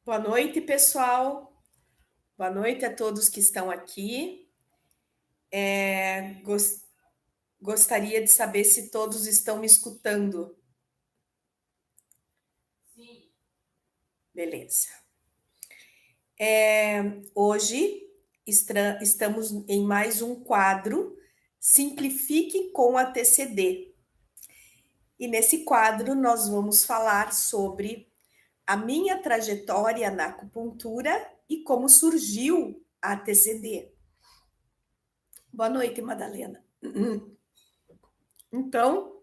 Boa noite, pessoal. Boa noite a todos que estão aqui. Gostaria de saber se todos estão me escutando. Sim. Beleza. Hoje estamos em mais um quadro Simplifique com a TCD. E nesse quadro nós vamos falar sobre a minha trajetória na acupuntura e como surgiu a TCD. Boa noite, Madalena. Então,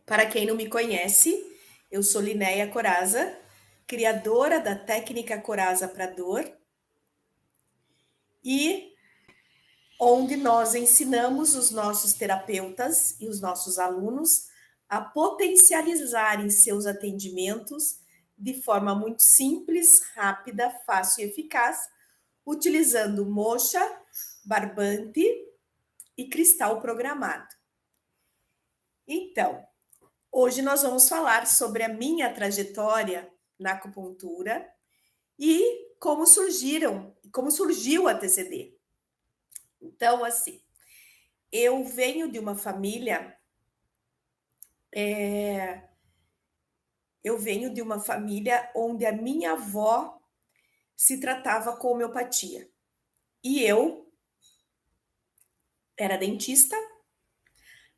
para quem não me conhece, eu sou Linéia Coraza, criadora da técnica Coraza para Dor, e onde nós ensinamos os nossos terapeutas e os nossos alunos a potencializarem seus atendimentos de forma muito simples, rápida, fácil e eficaz, utilizando moxa, barbante e cristal programado. Então, hoje nós vamos falar sobre a minha trajetória na acupuntura e como surgiu a TCD. Então, assim, eu venho de uma família, onde a minha avó se tratava com homeopatia. E eu era dentista,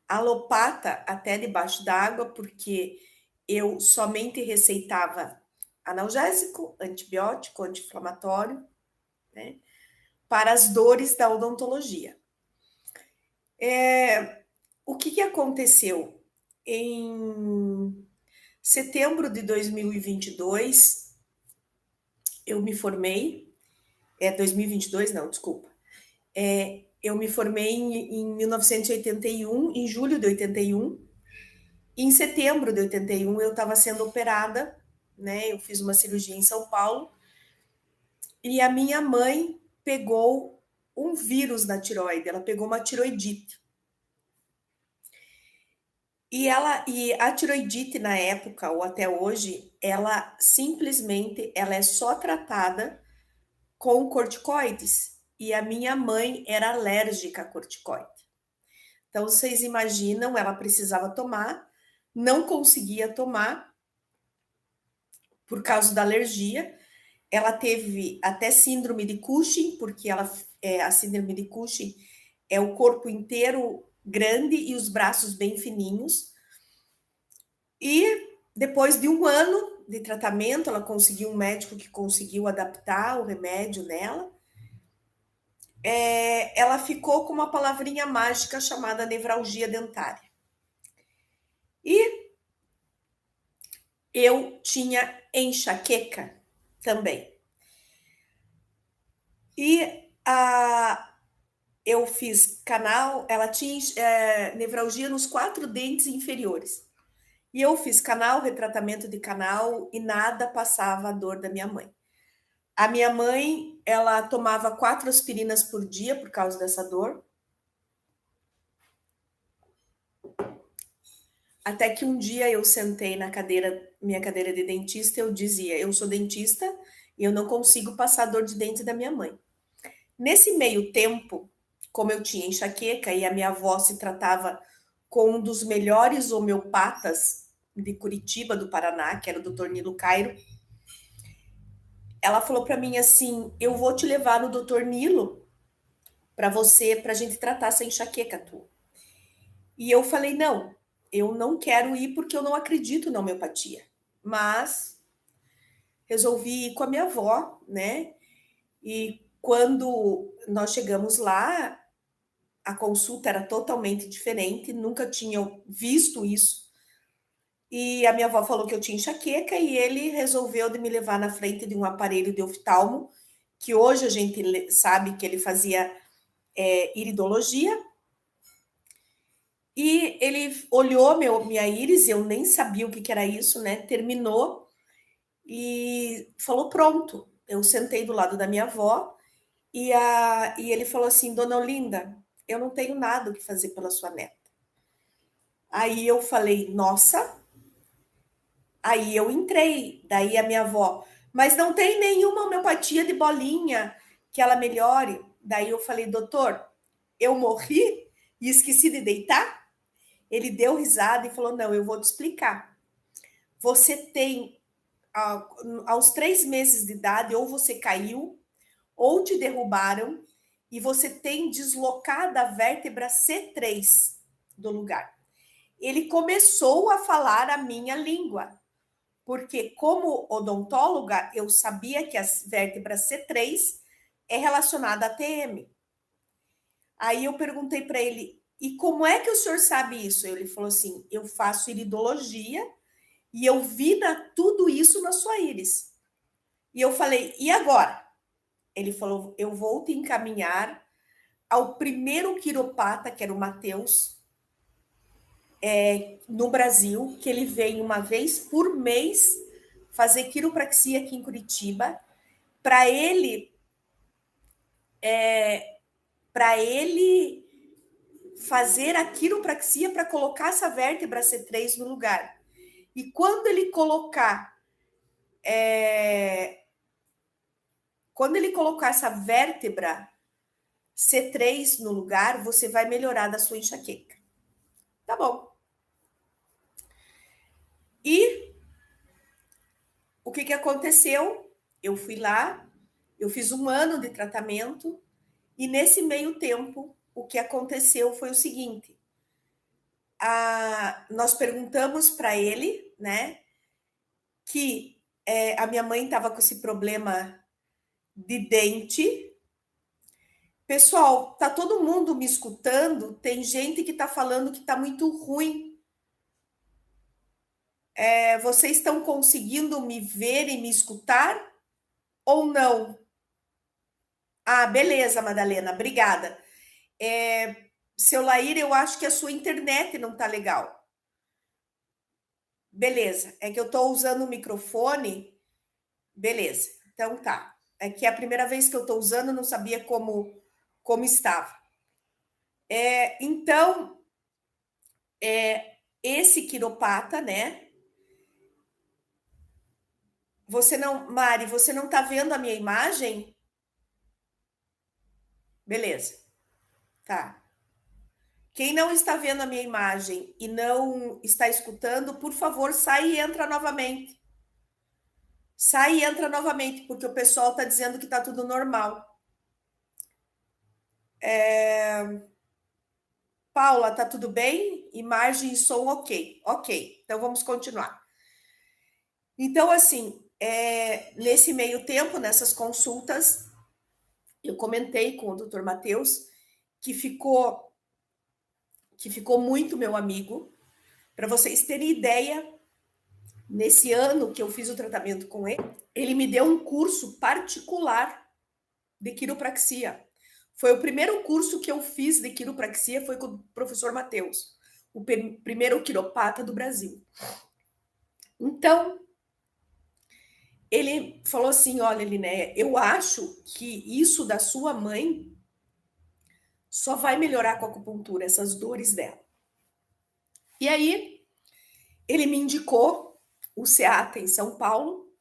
alopata até debaixo d'água, porque eu somente receitava analgésico, antibiótico, anti-inflamatório, né, para as dores da odontologia. O que aconteceu? Em setembro de 2022, eu me formei. 2022, não, desculpa. Eu me formei em 1981, em julho de 81. Em setembro de 81, eu estava sendo operada, né? Eu fiz uma cirurgia em São Paulo. E a minha mãe pegou um vírus na tireoide, ela pegou uma tiroidite. E a tiroidite na época, ou até hoje, ela é só tratada com corticoides. E a minha mãe era alérgica a corticoide. Então, vocês imaginam, ela precisava tomar, não conseguia tomar por causa da alergia. Ela teve até síndrome de Cushing, porque a síndrome de Cushing é o corpo inteiro grande e os braços bem fininhos. E depois de um ano de tratamento, ela conseguiu um médico que conseguiu adaptar o remédio nela. Ela ficou com uma palavrinha mágica chamada nevralgia dentária. E eu tinha enxaqueca também. Eu fiz canal, ela tinha nevralgia nos 4 dentes inferiores. E eu fiz canal, retratamento de canal, e nada passava a dor da minha mãe. A minha mãe, ela tomava 4 aspirinas por dia por causa dessa dor. Até que um dia eu sentei na minha cadeira de dentista, eu dizia, eu sou dentista e eu não consigo passar a dor de dente da minha mãe. Nesse meio tempo, como eu tinha enxaqueca e a minha avó se tratava com um dos melhores homeopatas de Curitiba, do Paraná, que era o Dr. Nilo Cairo, ela falou para mim assim: eu vou te levar no Dr. Nilo para a gente tratar essa enxaqueca tua. E eu falei: não, eu não quero ir porque eu não acredito na homeopatia. Mas resolvi ir com a minha avó, né? E quando nós chegamos lá, a consulta era totalmente diferente, nunca tinha visto isso. E a minha avó falou que eu tinha enxaqueca e ele resolveu de me levar na frente de um aparelho de oftalmo, que hoje a gente sabe que ele fazia iridologia. E ele olhou minha íris, eu nem sabia o que era isso, né? Terminou e falou: pronto. Eu sentei do lado da minha avó e ele falou assim: Dona Olinda, eu não tenho nada o que fazer pela sua neta. Aí eu falei: nossa, Aí eu entrei, daí a minha avó, mas não tem nenhuma homeopatia de bolinha que ela melhore. Daí eu falei, doutor, eu morri e esqueci de deitar? Ele deu risada e falou, não, eu vou te explicar. Você tem, aos 3 meses de idade, ou você caiu, ou te derrubaram, e você tem deslocada a vértebra C3 do lugar. Ele começou a falar a minha língua, porque como odontóloga, eu sabia que a vértebra C3 é relacionada à TM. Aí eu perguntei para ele, e como é que o senhor sabe isso? Ele falou assim, eu faço iridologia e eu vi tudo isso na sua íris. E eu falei, e agora? Ele falou, eu vou te encaminhar ao primeiro quiropata, que era o Matheus, no Brasil, que ele vem uma vez por mês fazer quiropraxia aqui em Curitiba, para ele para ele fazer a quiropraxia para colocar essa vértebra C3 no lugar. E quando ele colocar essa vértebra C3 no lugar, você vai melhorar da sua enxaqueca. Tá bom. E o que aconteceu? Eu fui lá, eu fiz 1 ano de tratamento, e nesse meio tempo, o que aconteceu foi o seguinte: nós perguntamos para ele, né, que a minha mãe estava com esse problema de dente. Pessoal, tá todo mundo me escutando? Tem gente que tá falando que tá muito ruim. Vocês estão conseguindo me ver e me escutar ou não? Ah, beleza, Madalena, obrigada. Seu Laír, eu acho que a sua internet não tá legal. Beleza, é que eu tô usando o microfone. Beleza, então tá. É que a primeira vez que eu tô usando, não sabia como estava. Então, esse quiropata, né? Você não, Mari, você não tá vendo a minha imagem? Beleza, tá. Quem não está vendo a minha imagem e não está escutando, por favor, sai e entra novamente. Sai e entra novamente, porque o pessoal está dizendo que está tudo normal. Paula, tá tudo bem? Imagem e som ok. Ok, então vamos continuar. Então, assim, nesse meio tempo, nessas consultas, eu comentei com o Dr. Matheus que ficou muito meu amigo. Para vocês terem ideia, nesse ano que eu fiz o tratamento com ele, ele me deu um curso particular de quiropraxia. Foi o primeiro curso que eu fiz de quiropraxia, foi com o professor Matheus, o primeiro quiropata do Brasil. Então, ele falou assim, olha, Linéia, eu acho que isso da sua mãe só vai melhorar com a acupuntura, essas dores dela. E aí, ele me indicou o SEATA em São Paulo,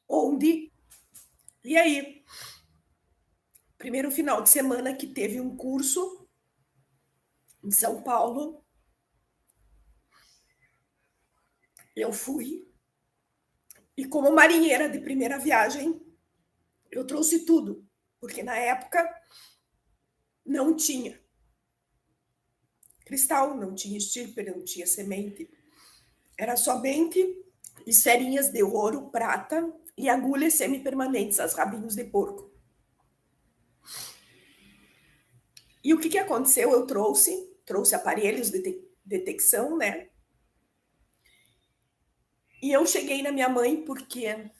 onde... E aí, primeiro final de semana que teve um curso em São Paulo, eu fui. E como marinheira de primeira viagem, eu trouxe tudo, porque na época não tinha cristal, não tinha estirpe, não tinha semente. Era somente esferinhas de ouro, prata e agulhas semipermanentes, as rabinhos de porco. E o que aconteceu? Eu trouxe aparelhos de detecção, né? E eu cheguei na minha mãe porque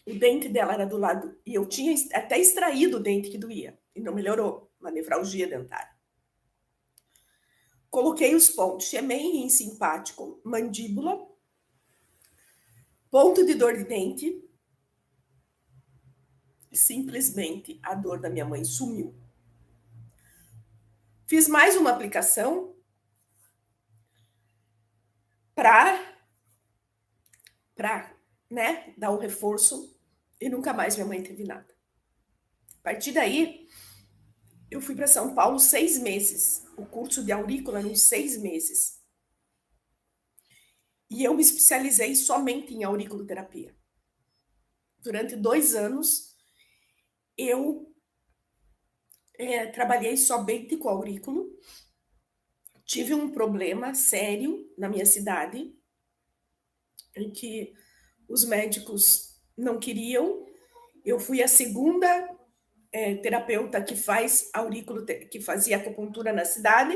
o dente dela era do lado, e eu tinha até extraído o dente que doía, e não melhorou, uma nefralgia dentária. Coloquei os pontos, Xemen simpático, mandíbula, ponto de dor de dente, simplesmente a dor da minha mãe sumiu. Fiz mais uma aplicação para para, né, dar um reforço, e nunca mais minha mãe teve nada. A partir daí, eu fui para São Paulo 6 meses. O curso de aurícula eram 6 meses. E eu me especializei somente em auriculoterapia. Durante 2 anos, eu trabalhei somente com aurículo. Tive um problema sério na minha cidade, em que os médicos não queriam. Eu fui a segunda terapeuta que faz aurículo, que fazia acupuntura na cidade.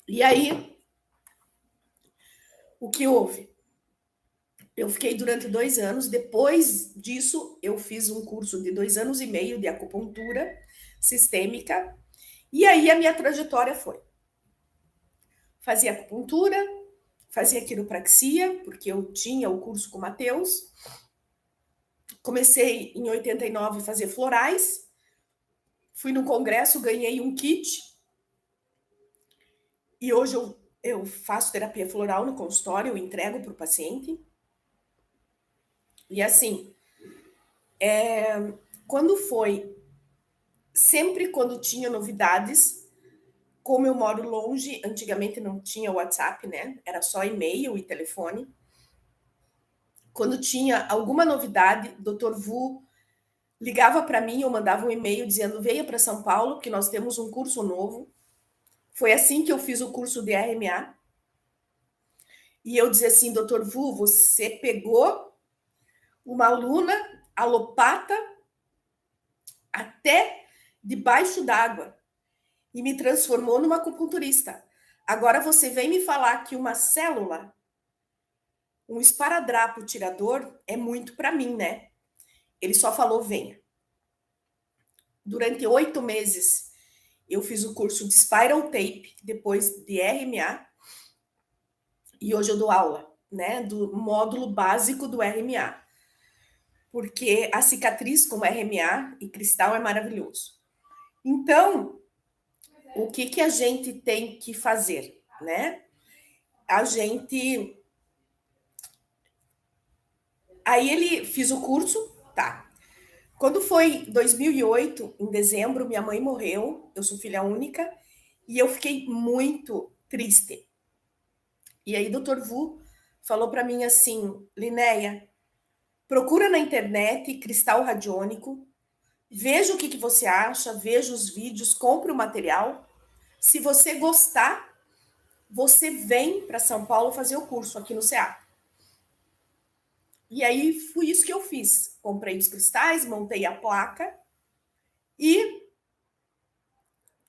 E aí, o que houve? Eu fiquei durante 2 anos. Depois disso, eu fiz um curso de 2 anos e meio de acupuntura sistêmica. E aí a minha trajetória foi: fazia acupuntura, fazia quiropraxia, porque eu tinha o curso com o Matheus. Comecei em 89 a fazer florais. Fui no congresso, ganhei um kit. E hoje eu faço terapia floral no consultório, eu entrego para o paciente. E assim, quando foi, sempre quando tinha novidades, como eu moro longe, antigamente não tinha WhatsApp, né? Era só e-mail e telefone. Quando tinha alguma novidade, Dr. Vu ligava para mim ou mandava um e-mail dizendo: venha para São Paulo, que nós temos um curso novo. Foi assim que eu fiz o curso de RMA. E eu dizia assim: Dr. Vu, você pegou uma aluna alopata até debaixo d'água e me transformou numa acupunturista. Agora você vem me falar que uma célula, um esparadrapo tirador, é muito para mim, né? Ele só falou: venha. Durante 8 meses, eu fiz o curso de Spiral Tape, depois de RMA, e hoje eu dou aula, né, do módulo básico do RMA, porque a cicatriz com RMA e cristal é maravilhoso. Então, o que a gente tem que fazer, né? A gente... Aí ele fiz o curso, tá. Quando foi 2008, em dezembro, minha mãe morreu, eu sou filha única, e eu fiquei muito triste. E aí, Dr. Vu falou para mim assim: Linéia, procura na internet cristal radiônico, veja o que você acha, veja os vídeos, compre o material. Se você gostar, você vem para São Paulo fazer o curso aqui no CA. E aí, foi isso que eu fiz. Comprei os cristais, montei a placa e o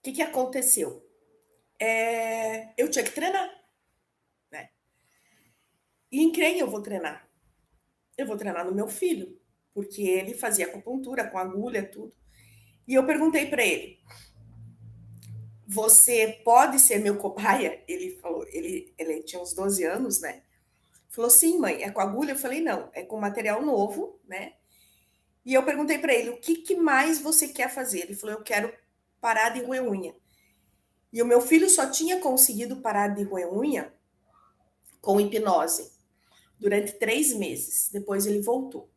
que aconteceu? Eu tinha que treinar, né? E em quem eu vou treinar? Eu vou treinar no meu filho, porque ele fazia acupuntura com agulha, tudo. E eu perguntei para ele: você pode ser meu cobaia? Ele falou, ele tinha uns 12 anos, né? Falou: sim, mãe, é com agulha? Eu falei: não, é com material novo, né? E eu perguntei para ele: o que mais você quer fazer? Ele falou: eu quero parar de roer unha. E o meu filho só tinha conseguido parar de roer unha com hipnose durante 3 meses. Depois ele voltou.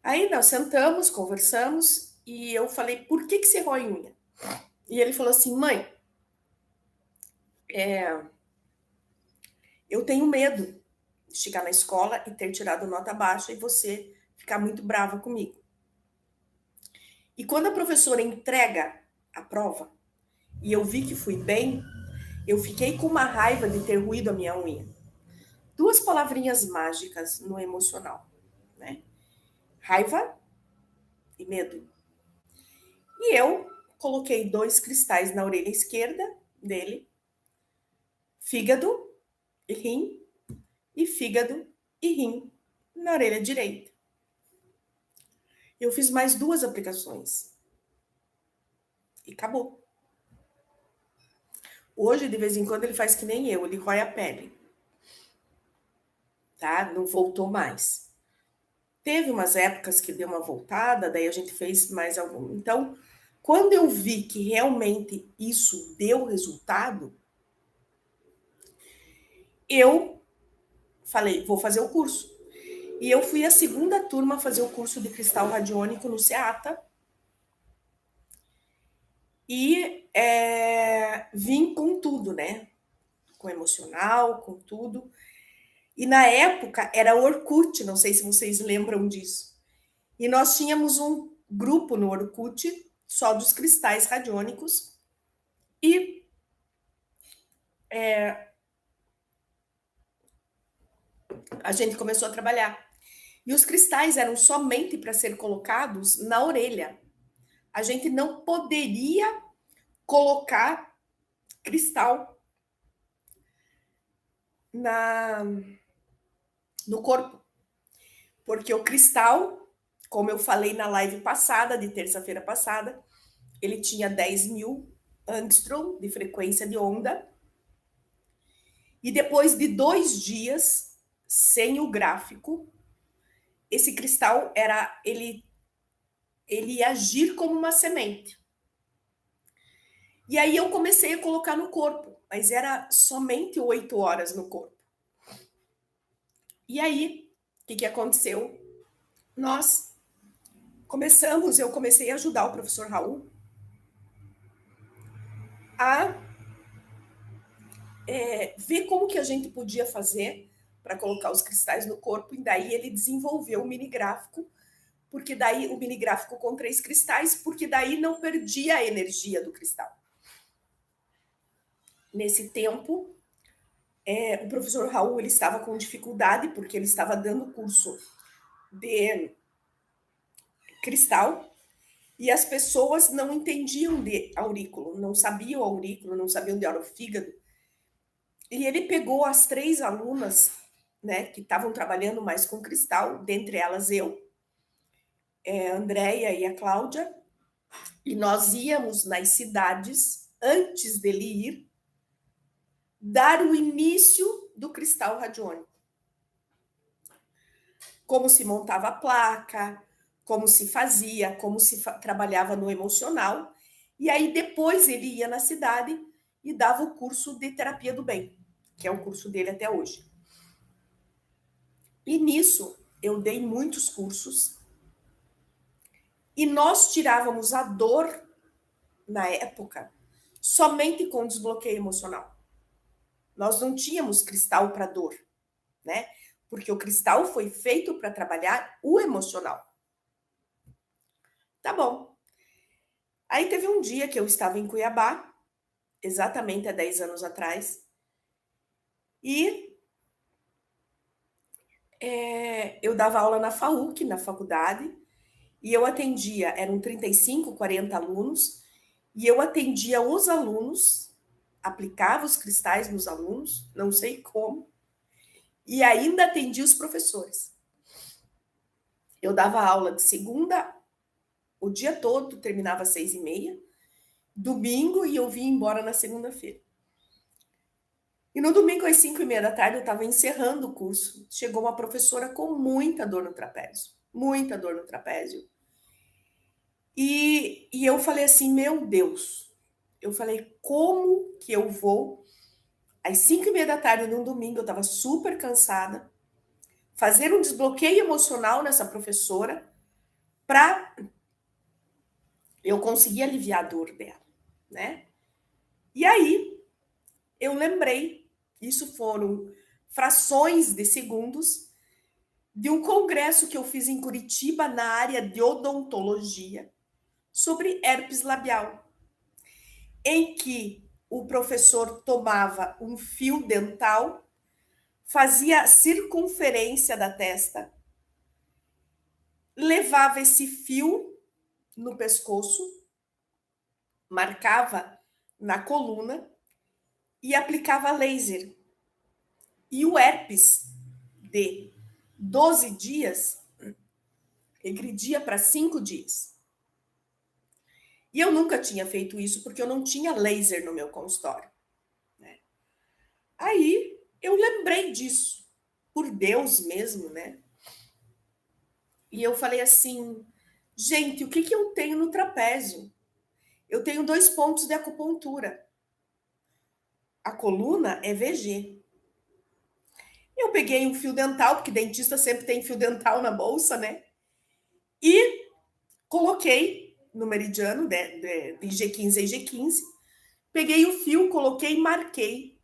Aí nós sentamos, conversamos e eu falei: por que você rói unha? E ele falou assim: mãe, eu tenho medo de chegar na escola e ter tirado nota baixa e você ficar muito brava comigo. E quando a professora entrega a prova e eu vi que fui bem, eu fiquei com uma raiva de ter ruído a minha unha. 2 palavrinhas mágicas no emocional, né? Raiva e medo. E eu coloquei 2 cristais na orelha esquerda dele, fígado e rim, e fígado e rim na orelha direita. Eu fiz mais 2 aplicações. E acabou. Hoje, de vez em quando, ele faz que nem eu, ele rói a pele. Tá? Não voltou mais. Teve umas épocas que deu uma voltada, daí a gente fez mais algum. Então, quando eu vi que realmente isso deu resultado, eu falei, vou fazer o curso. E eu fui a segunda turma fazer o curso de cristal radiônico no SEATA. E vim com tudo, né? Com emocional, com tudo. E na época era Orkut, não sei se vocês lembram disso. E nós tínhamos um grupo no Orkut só dos cristais radiônicos. E a gente começou a trabalhar. E os cristais eram somente para ser colocados na orelha. A gente não poderia colocar cristal na no corpo, porque o cristal, como eu falei na live passada, de terça-feira passada, ele tinha 10.000 angstrom de frequência de onda, e depois de 2 dias sem o gráfico, esse cristal ele ia agir como uma semente. E aí eu comecei a colocar no corpo, mas era somente 8 horas no corpo. E aí, o que aconteceu? Eu comecei a ajudar o professor Raul a ver como que a gente podia fazer para colocar os cristais no corpo, e daí ele desenvolveu o mini gráfico, porque daí o mini gráfico com 3 cristais, porque daí não perdia a energia do cristal. Nesse tempo, o professor Raul ele estava com dificuldade, porque ele estava dando curso de cristal, e as pessoas não entendiam de aurículo, não sabiam aurículo, não sabiam onde era o fígado. E ele pegou as 3 alunas, né, que estavam trabalhando mais com cristal, dentre elas eu, a Andréia e a Cláudia, e nós íamos nas cidades, antes dele ir, dar o início do cristal radiônico. Como se montava a placa, como se fazia, como se trabalhava no emocional. E aí depois ele ia na cidade e dava o curso de terapia do bem, que é o curso dele até hoje. E nisso eu dei muitos cursos e nós tirávamos a dor na época somente com desbloqueio emocional. Nós não tínhamos cristal para dor, né? Porque o cristal foi feito para trabalhar o emocional. Tá bom. Aí teve um dia que eu estava em Cuiabá, exatamente há 10 anos atrás, e eu dava aula na FAUC, na faculdade, e eu atendia, eram 35, 40 alunos, e eu atendia os alunos, aplicava os cristais nos alunos, não sei como, e ainda atendia os professores. Eu dava aula de segunda, o dia todo, terminava às 6h30, domingo, e eu vinha embora na segunda-feira. E no domingo, às 5h30 da tarde, eu estava encerrando o curso. Chegou uma professora com muita dor no trapézio. Muita dor no trapézio. E eu falei assim, meu Deus. Eu falei, como que eu vou, às 5h30 da tarde, num domingo, eu estava super cansada, fazer um desbloqueio emocional nessa professora para eu conseguir aliviar a dor dela, né? E aí, eu lembrei, isso foram frações de segundos, de um congresso que eu fiz em Curitiba, na área de odontologia, sobre herpes labial, em que o professor tomava um fio dental, fazia a circunferência da testa, levava esse fio no pescoço, marcava na coluna e aplicava laser. E o herpes de 12 dias regredia para 5 dias. E eu nunca tinha feito isso porque eu não tinha laser no meu consultório, né? Aí eu lembrei disso, por Deus mesmo, né? E eu falei assim, gente, o que eu tenho no trapézio? Eu tenho 2 pontos de acupuntura. A coluna é VG. Eu peguei um fio dental, porque dentista sempre tem fio dental na bolsa, né? E coloquei no meridiano de G15 em G15. Peguei o fio, coloquei e marquei.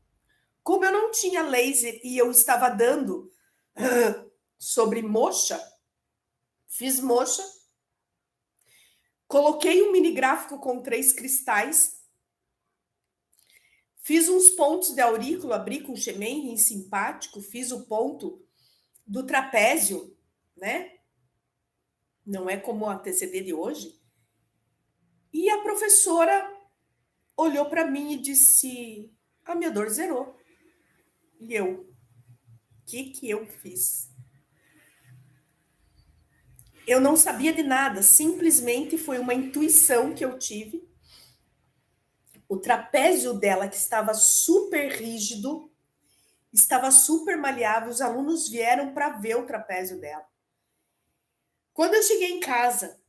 Como eu não tinha laser e eu estava dando sobre moxa, fiz moxa, coloquei um mini gráfico com 3 cristais, fiz uns pontos de aurícula, abri com Shemen simpático, fiz o ponto do trapézio, né? Não é como a TCD de hoje. E a professora olhou para mim e disse: a minha dor zerou. E eu, o que eu fiz? Eu não sabia de nada, simplesmente foi uma intuição que eu tive. O trapézio dela, que estava super rígido, estava super maleável, os alunos vieram para ver o trapézio dela. Quando eu cheguei em casa,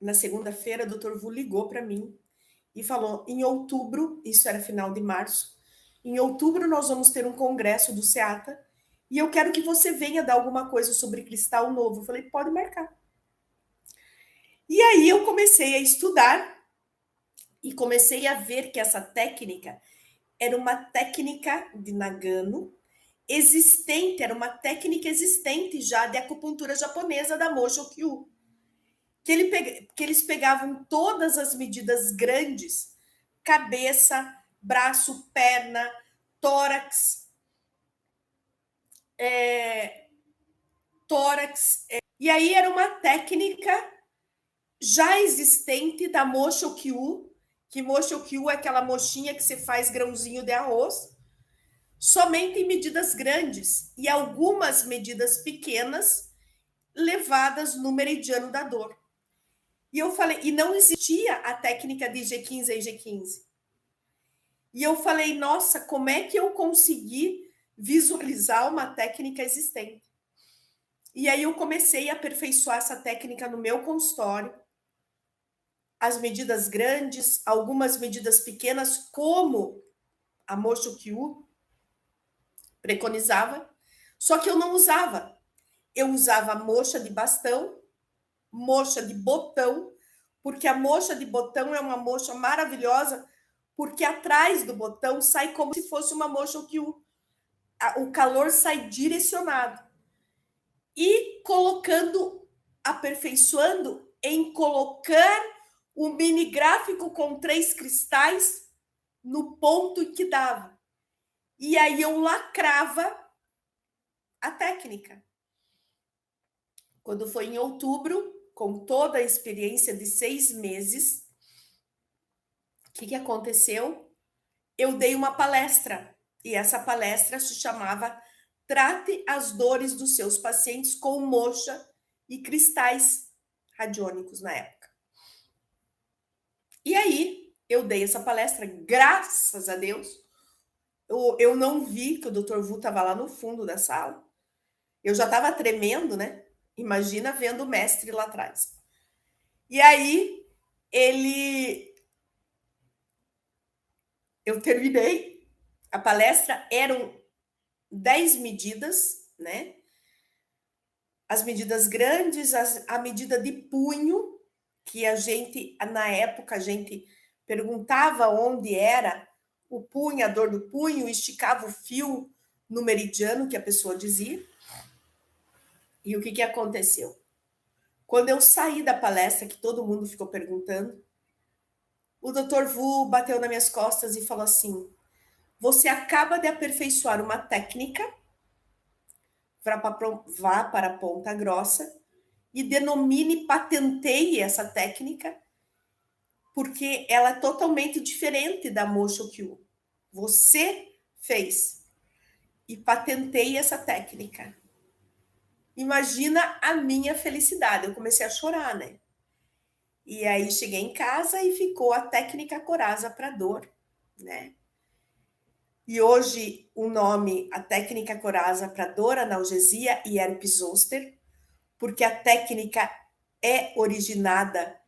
na segunda-feira, o Dr. Vu ligou para mim e falou: em outubro, isso era final de março, em outubro nós vamos ter um congresso do SEATA e eu quero que você venha dar alguma coisa sobre cristal novo. Eu falei: pode marcar. E aí eu comecei a estudar e comecei a ver que essa técnica era uma técnica de Nagano existente, era uma técnica existente já de acupuntura japonesa da Mosho Kyu. Que eles pegavam todas as medidas grandes, cabeça, braço, perna, tórax, e aí era uma técnica já existente da Mosho Kyu, que Mosho Kyu é aquela mochinha que você faz grãozinho de arroz, somente em medidas grandes e algumas medidas pequenas levadas no meridiano da dor. E eu falei, e não existia a técnica de G15 e G15. E eu falei, nossa, como é que eu consegui visualizar uma técnica existente? E aí eu comecei a aperfeiçoar essa técnica no meu consultório. As medidas grandes, algumas medidas pequenas, como a Mosho Kyu preconizava, só que eu não usava. Eu usava moxa de bastão, moxa de botão, porque a moxa de botão é uma moxa maravilhosa, porque atrás do botão sai como se fosse uma moxa que o calor sai direcionado. E colocando, aperfeiçoando em colocar um mini gráfico com 3 cristais no ponto em que dava. E aí eu lacrava a técnica. Quando foi em outubro, com toda a experiência de 6 meses, o que aconteceu? Eu dei uma palestra, e essa palestra se chamava Trate as dores dos seus pacientes com moxa e cristais radiônicos na época. E aí, eu dei essa palestra, graças a Deus, eu não vi que o Dr. Vu estava lá no fundo da sala. Eu já estava tremendo, né? Imagina vendo o mestre lá atrás. E aí, eu terminei a palestra, eram 10 medidas, né? As medidas grandes, a medida de punho, que a gente, na época, a gente perguntava onde era o punho, a dor do punho, esticava o fio no meridiano, que a pessoa dizia. E o que aconteceu? Quando eu saí da palestra, que todo mundo ficou perguntando, o Dr. Vu bateu nas minhas costas e falou assim: você acaba de aperfeiçoar uma técnica, vá para Ponta Grossa e denomine, patenteie essa técnica, porque ela é totalmente diferente da Mosho Kyu. Você fez e patenteie essa técnica. Imagina a minha felicidade. Eu comecei a chorar, né? E aí cheguei em casa e ficou a técnica Coraza para dor, né? E hoje o nome, a técnica Coraza para dor, analgesia e herpes zoster, porque a técnica é originada,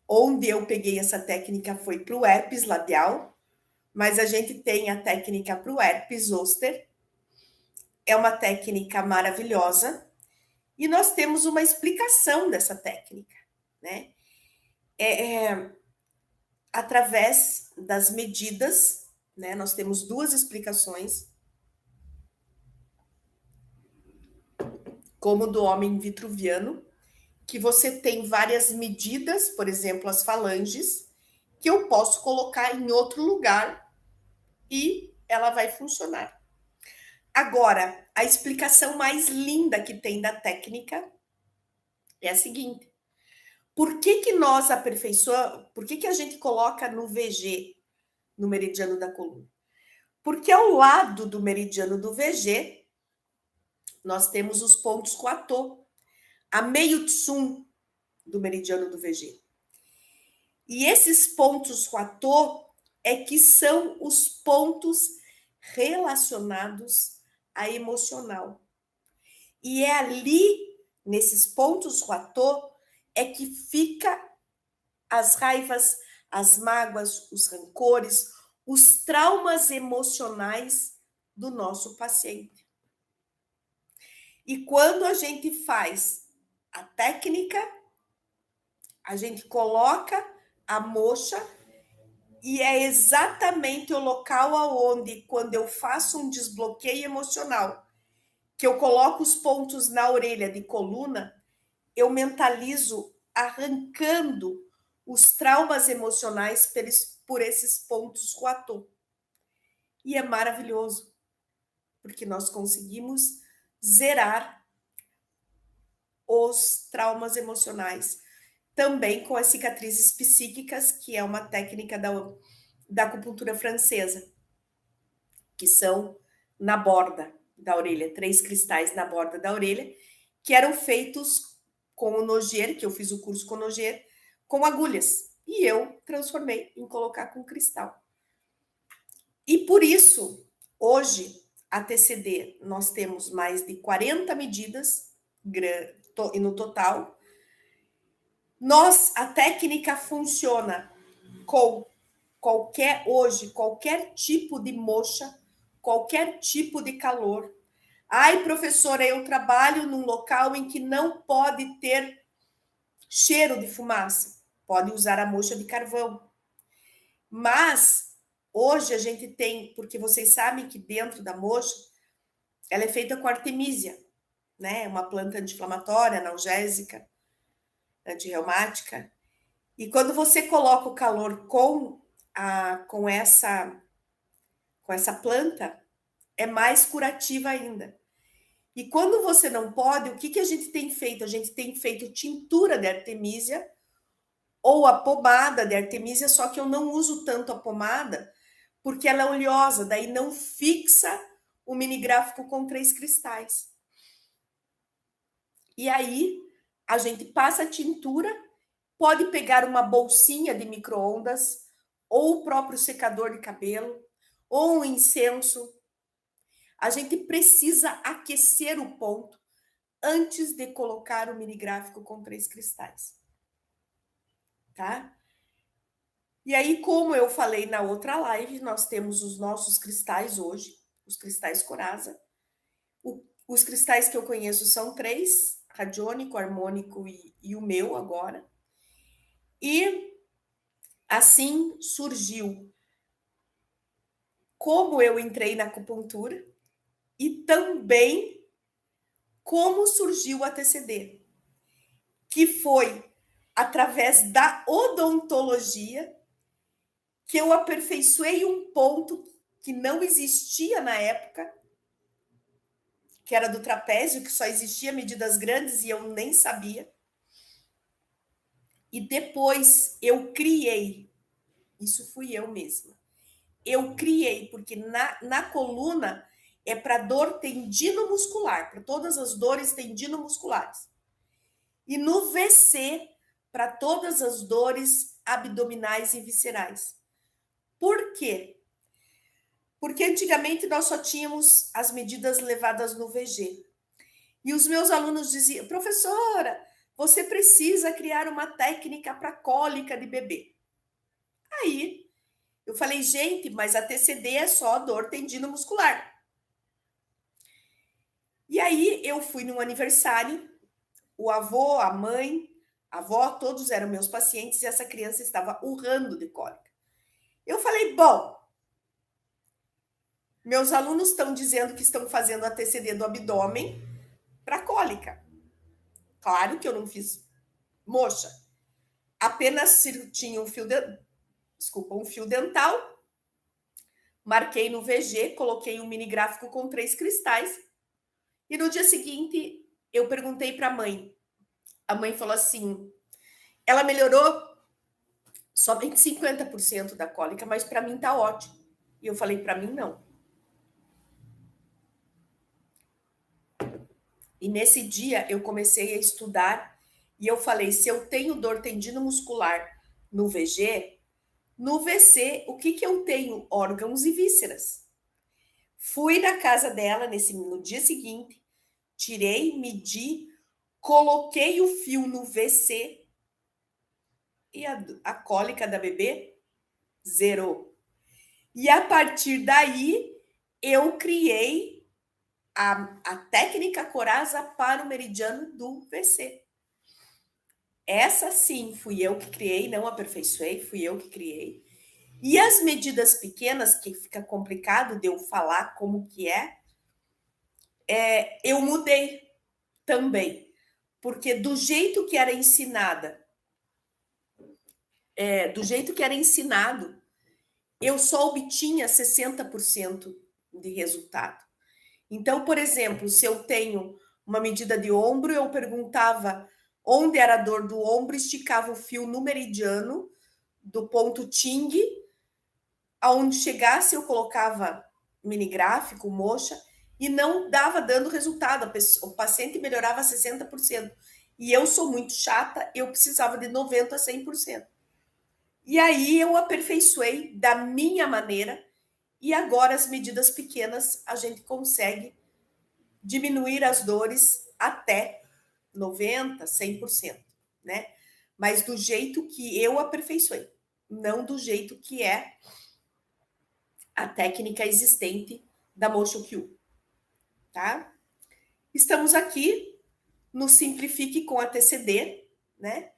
onde eu peguei essa técnica foi para o herpes labial, mas a gente tem a técnica para o herpes zoster. é uma técnica maravilhosa e nós temos uma explicação dessa técnica, né? Através das medidas, né? Nós temos duas explicações, como do homem vitruviano, que você tem várias medidas, por exemplo, as falanges, que eu posso colocar em outro lugar e ela vai funcionar. Agora, a explicação mais linda que tem da técnica é a seguinte: por que que nós aperfeiçoamos, por que que a gente coloca no VG, no meridiano da coluna? Porque ao lado do meridiano do VG, nós temos os pontos Kuatô, a meio tsum do meridiano do VG. E esses pontos Kuatô é que são os pontos relacionados a emocional. E é ali, nesses pontos Kuatô, é que fica as raivas, as mágoas, os rancores, os traumas emocionais do nosso paciente. E quando a gente faz a técnica, a gente coloca a moxa e é exatamente o local aonde, quando eu faço um desbloqueio emocional, que eu coloco os pontos na orelha de coluna, eu mentalizo arrancando os traumas emocionais por esses pontos Kuatô. E é maravilhoso, porque nós conseguimos zerar os traumas emocionais. Também com as cicatrizes psíquicas, que é uma técnica da acupuntura francesa, que são na borda da orelha, 3 cristais na borda da orelha, que eram feitos com o Nogier, que eu fiz o curso com o Nogier, com agulhas. E eu transformei em colocar com cristal. E por isso, hoje, a TCD, nós temos mais de 40 medidas no total. A técnica funciona com qualquer tipo de moxa, qualquer tipo de calor. Ai, professora, eu trabalho num local em que não pode ter cheiro de fumaça. Pode usar a moxa de carvão. Mas hoje a gente tem, porque vocês sabem que dentro da moxa ela é feita com artemisia, né? Uma planta anti-inflamatória, analgésica, antirreumática. E quando você coloca o calor com essa planta, é mais curativa ainda. E quando você não pode, o que que a gente tem feito? A gente tem feito tintura de artemisia ou a pomada de artemisia, só que eu não uso tanto a pomada, porque ela é oleosa, daí não fixa o minigráfico com 3 cristais. E aí, a gente passa a tintura, pode pegar uma bolsinha de micro-ondas, ou o próprio secador de cabelo, ou um incenso. A gente precisa aquecer o ponto antes de colocar o minigráfico com 3 cristais. Tá? E aí, como eu falei na outra live, nós temos os nossos cristais hoje, os cristais Coraza. Os cristais que eu conheço são 3, radiônico, harmônico e o meu agora. E assim surgiu como eu entrei na acupuntura e também como surgiu a TCD, que foi através da odontologia que eu aperfeiçoei um ponto que não existia na época, que era do trapézio, que só existia medidas grandes e eu nem sabia. E depois eu criei, isso fui eu mesma. Eu criei, porque na coluna é para dor tendinomuscular, para todas as dores tendinomusculares. E no VC, para todas as dores abdominais e viscerais. Por quê? Porque antigamente nós só tínhamos as medidas levadas no VG. E os meus alunos diziam, professora, você precisa criar uma técnica para cólica de bebê. Aí eu falei, gente, mas a TCD é só dor tendinomuscular. E aí eu fui num aniversário, o avô, a mãe, a avó, todos eram meus pacientes e essa criança estava urrando de cólica. Eu falei, bom, meus alunos estão dizendo que estão fazendo a TCD do abdômen para cólica. Claro que eu não fiz moxa. Apenas tinha um fio dental, marquei no VG, coloquei um mini gráfico com 3 cristais e no dia seguinte eu perguntei para a mãe. A mãe falou assim, ela melhorou somente 50% da cólica, mas para mim tá ótimo. E eu falei, para mim não. E nesse dia eu comecei a estudar e eu falei, se eu tenho dor tendino muscular no VG, no VC, o que eu tenho? Órgãos e vísceras. Fui na casa dela no dia seguinte, tirei, medi, coloquei o fio no VC e a cólica da bebê zerou. E a partir daí, eu criei a técnica Coraza para o meridiano do VC. Essa sim, fui eu que criei, não aperfeiçoei, fui eu que criei. E as medidas pequenas, que fica complicado de eu falar como que eu mudei também. Porque do jeito que era ensinada, eu só obtinha 60% de resultado. Então, por exemplo, se eu tenho uma medida de ombro, eu perguntava onde era a dor do ombro, esticava o fio no meridiano do ponto Ting, aonde chegasse eu colocava mini gráfico, moxa, e não dava dando resultado. O paciente melhorava 60%. E eu sou muito chata, eu precisava de 90% a 100%. E aí eu aperfeiçoei da minha maneira, e agora as medidas pequenas a gente consegue diminuir as dores até 90%, 100%, né? Mas do jeito que eu aperfeiçoei, não do jeito que é a técnica existente da Motion Q, tá? Estamos aqui no Simplifique com a TCD, né?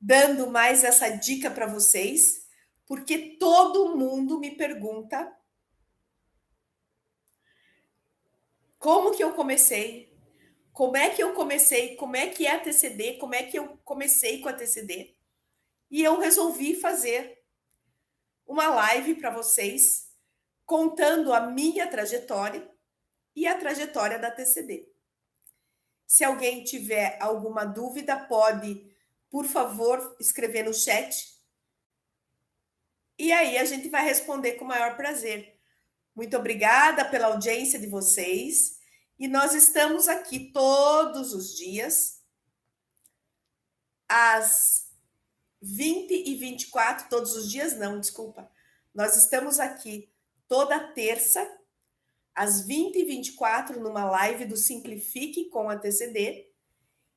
Dando mais essa dica para vocês, porque todo mundo me pergunta como que eu comecei, como é que eu comecei, como é que é a TCD, como é que eu comecei com a TCD. E eu resolvi fazer uma live para vocês contando a minha trajetória e a trajetória da TCD. Se alguém tiver alguma dúvida, pode, por favor, escrever no chat. E aí a gente vai responder com o maior prazer. Muito obrigada pela audiência de vocês. E nós estamos aqui todos os dias, às 20h24, todos os dias não, desculpa. Nós estamos aqui toda terça, às 20h24, numa live do Simplifique com a TCD.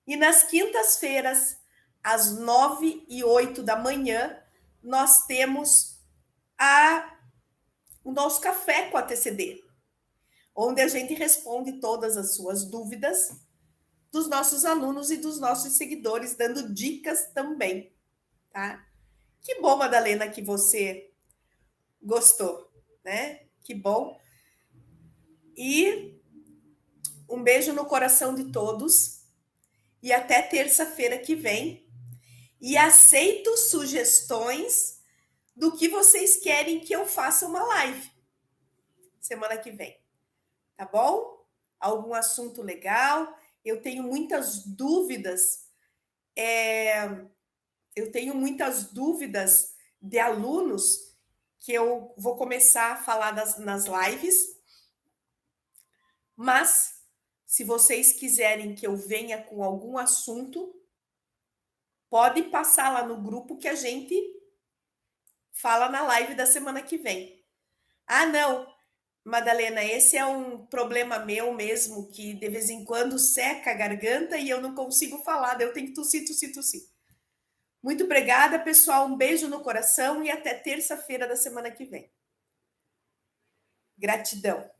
E nas quintas-feiras, às 9h08 da manhã, nós temos o nosso café com a TCD, onde a gente responde todas as suas dúvidas dos nossos alunos e dos nossos seguidores, dando dicas também, tá? Que bom, Madalena, que você gostou, né? Que bom. E um beijo no coração de todos e até terça-feira que vem. E aceito sugestões do que vocês querem que eu faça uma live semana que vem. Tá bom? Algum assunto legal? Eu tenho muitas dúvidas. Eu tenho muitas dúvidas de alunos que eu vou começar a falar nas lives. Mas, se vocês quiserem que eu venha com algum assunto, pode passar lá no grupo que a gente fala na live da semana que vem. Ah, não, Madalena, esse é um problema meu mesmo, que de vez em quando seca a garganta e eu não consigo falar, eu tenho que tossir, tossir, tossir. Muito obrigada, pessoal, um beijo no coração e até terça-feira da semana que vem. Gratidão.